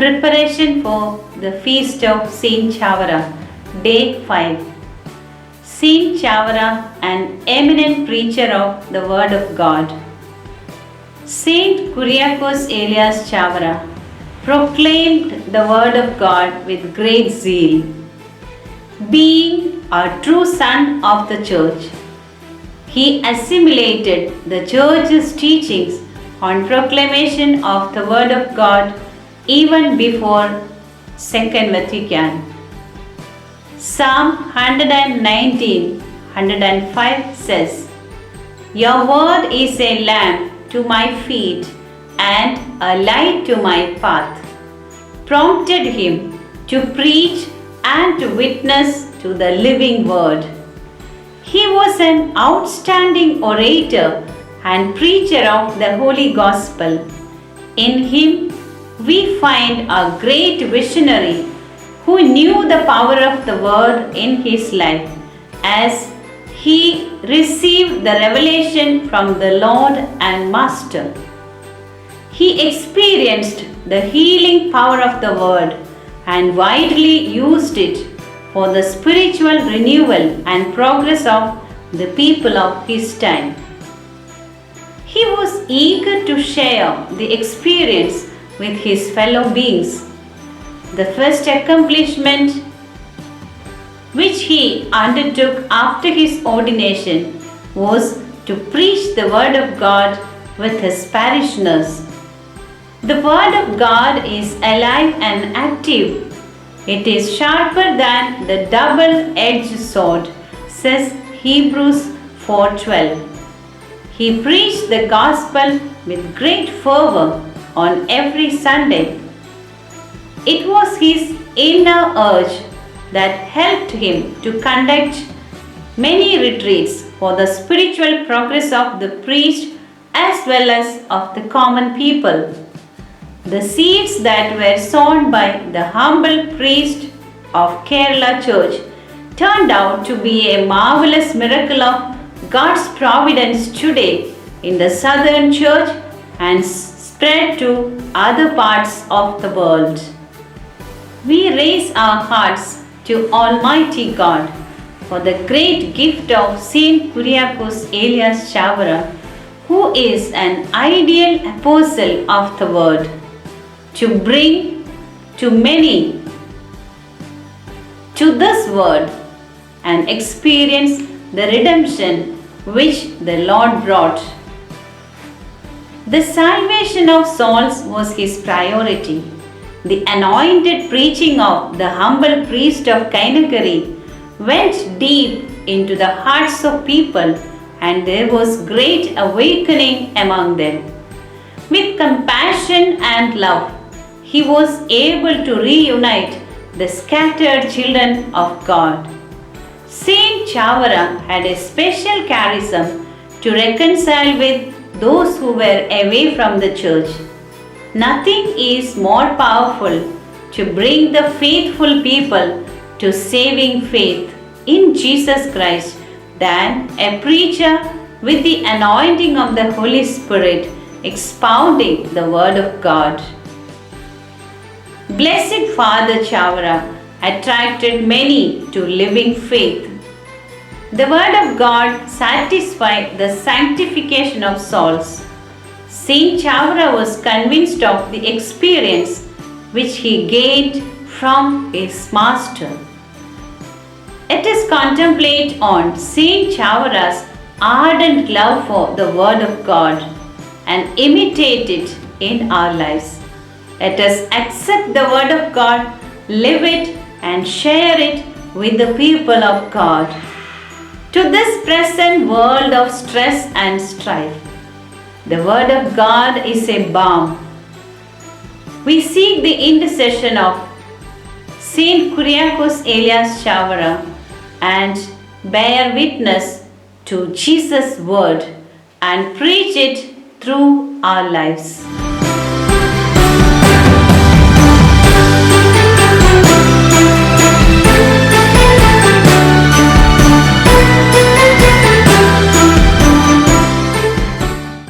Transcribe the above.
preparation for the feast of Saint Chavara, day 5. Saint Chavara, an eminent preacher of the Word of God. Saint Kuriakos Elias Chavara proclaimed the Word of God with great zeal. Being a true son of the Church, he assimilated the Church's teachings on proclamation of the Word of God even before Second Vatican. Psalm 119, 105 says, "Your word is a lamp to my feet and a light to my path," prompted him to preach and to witness to the living word. He was an outstanding orator and preacher of the Holy Gospel. In him, we find a great visionary who knew the power of the word in his life as he received the revelation from the Lord and Master. He experienced the healing power of the word and widely used it for the spiritual renewal and progress of the people of his time. He was eager to share the experience with his fellow beings. The first accomplishment which he undertook after his ordination was to preach the Word of God with his parishioners. The Word of God is alive and active. It is sharper than the double-edged sword, says Hebrews 4:12. He preached the gospel with great fervor on every Sunday. It was his inner urge that helped him to conduct many retreats for the spiritual progress of the priest as well as of the common people. The seeds that were sown by the humble priest of Kerala Church turned out to be a marvelous miracle of God's providence today in the Southern Church and spread to other parts of the world. We raise our hearts to Almighty God for the great gift of Saint Kuriakos Elias Chavara, who is an ideal apostle of the Word, to bring to many to this Word and experience the redemption which the Lord brought. The salvation of souls was his priority. The anointed preaching of the humble priest of Kainakari went deep into the hearts of people, and there was great awakening among them. With compassion and love, he was able to reunite the scattered children of God. Saint Chavara had a special charism to reconcile with those who were away from the church. Nothing is more powerful to bring the faithful people to saving faith in Jesus Christ than a preacher with the anointing of the Holy Spirit expounding the Word of God. Blessed Father Chavara attracted many to living faith. The Word of God satisfied the sanctification of souls. Saint Chavara was convinced of the experience which he gained from his master. Let us contemplate on Saint Chavara's ardent love for the Word of God and imitate it in our lives. Let us accept the Word of God, live it, and share it with the people of God. To this present world of stress and strife, the Word of God is a balm. We seek the intercession of Saint Kuriakos Elias Chavara and bear witness to Jesus' Word and preach it through our lives.